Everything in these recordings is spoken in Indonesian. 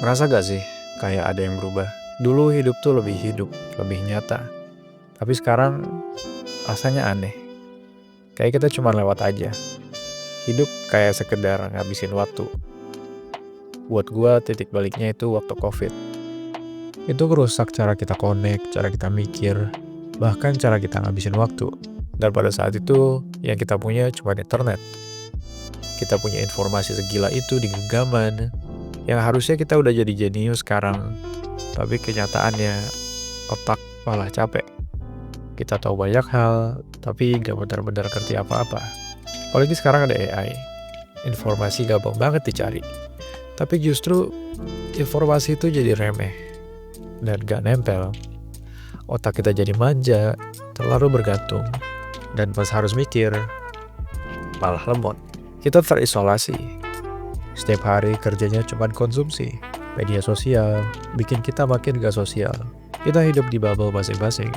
Ngerasa gak sih kayak ada yang berubah? Dulu hidup tuh lebih hidup, lebih nyata. Tapi sekarang rasanya aneh. Kayak kita cuma lewat aja. Hidup kayak sekedar ngabisin waktu. Buat gua titik baliknya itu waktu COVID. Itu ngerusak cara kita connect, cara kita mikir, bahkan cara kita ngabisin waktu. Dan pada saat itu yang kita punya cuma internet. Kita punya informasi segila itu di genggaman. Yang harusnya kita udah jadi jenius sekarang. Tapi kenyataannya otak malah capek. Kita tahu banyak hal, tapi gak benar-benar ngerti apa-apa. Apalagi sekarang ada AI. Informasi gampang banget dicari. Tapi justru informasi itu jadi remeh dan gak nempel. Otak kita jadi manja, terlalu bergantung. Dan pas harus mikir, malah lemot. Kita terisolasi. Setiap hari kerjanya cuma konsumsi. Media sosial bikin kita makin gak sosial. Kita hidup di bubble masing-masing.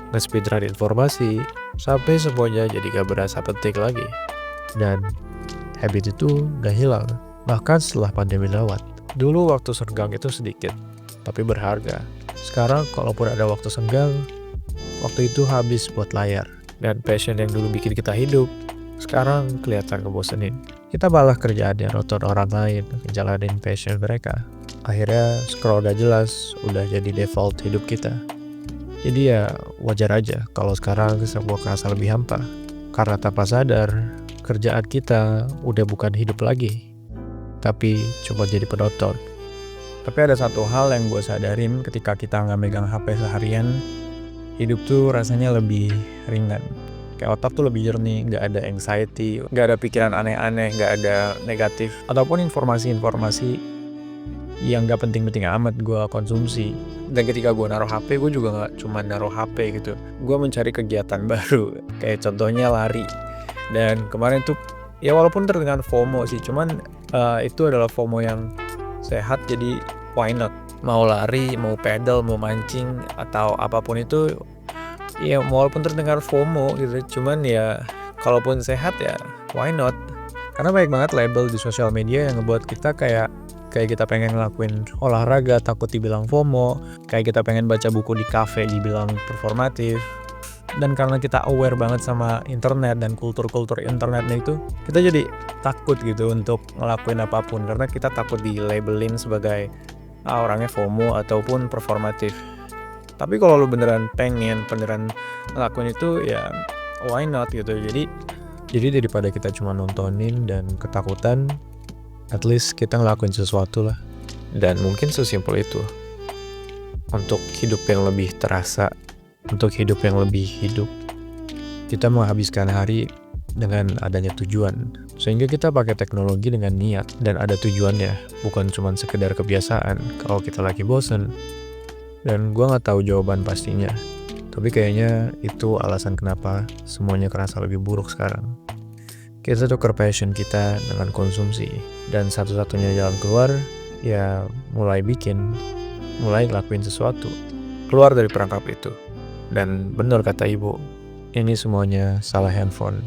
Nge-speedrun informasi sampai semuanya jadi gak berasa penting lagi. Dan habit itu gak hilang, bahkan setelah pandemi lewat. Dulu waktu senggang itu sedikit, tapi berharga. Sekarang kalaupun ada waktu senggang, waktu itu habis buat layar. Dan passion yang dulu bikin kita hidup, sekarang kelihatan ngebosenin. Kita malah kerjaannya nonton orang lain, ngejalanin passion mereka. Akhirnya scroll gak jelas, udah jadi default hidup kita. Jadi ya wajar aja kalau sekarang semua kerasa lebih hampa. Karena tanpa sadar, kerjaan kita udah bukan hidup lagi, tapi cuma jadi penonton. Tapi ada satu hal yang gue sadarin ketika kita nggak megang HP seharian, hidup tuh rasanya lebih ringan. Kayak otak tuh lebih jernih, nggak ada anxiety, nggak ada pikiran aneh-aneh, nggak ada negatif, ataupun informasi-informasi yang gak penting-penting amat gue konsumsi. Dan ketika gue naruh HP, gue juga gak cuma naruh HP gitu. Gue mencari kegiatan baru, kayak contohnya lari. Dan kemarin tuh, ya walaupun terdengar FOMO sih, cuman itu adalah FOMO yang sehat, jadi why not? Mau lari, mau pedal, mau mancing, atau apapun itu, ya walaupun terdengar FOMO gitu, cuman ya kalaupun sehat ya why not? Karena banyak banget label di sosial media yang ngebuat kita kayak kita pengen ngelakuin olahraga takut dibilang FOMO, kayak kita pengen baca buku di kafe dibilang performatif. Dan karena kita aware banget sama internet dan kultur-kultur internetnya itu, kita jadi takut gitu untuk ngelakuin apapun karena kita takut di-labelin sebagai orangnya FOMO ataupun performatif. Tapi kalau lu beneran pengen beneran ngelakuin itu ya why not gitu. Jadi daripada kita cuma nontonin dan ketakutan, at least kita ngelakuin sesuatu lah. Dan mungkin sesimpel itu. Untuk hidup yang lebih terasa, untuk hidup yang lebih hidup, kita menghabiskan hari dengan adanya tujuan. Sehingga kita pakai teknologi dengan niat dan ada tujuannya, bukan cuma sekedar kebiasaan kalau kita lagi bosen. Dan gue gak tahu jawaban pastinya, tapi kayaknya itu alasan kenapa semuanya kerasa lebih buruk sekarang. Kita tukar passion kita dengan konsumsi. Dan satu-satunya jalan keluar, ya mulai ngelakuin sesuatu. Keluar dari perangkap itu. Dan benar kata ibu, ini semuanya salah handphone.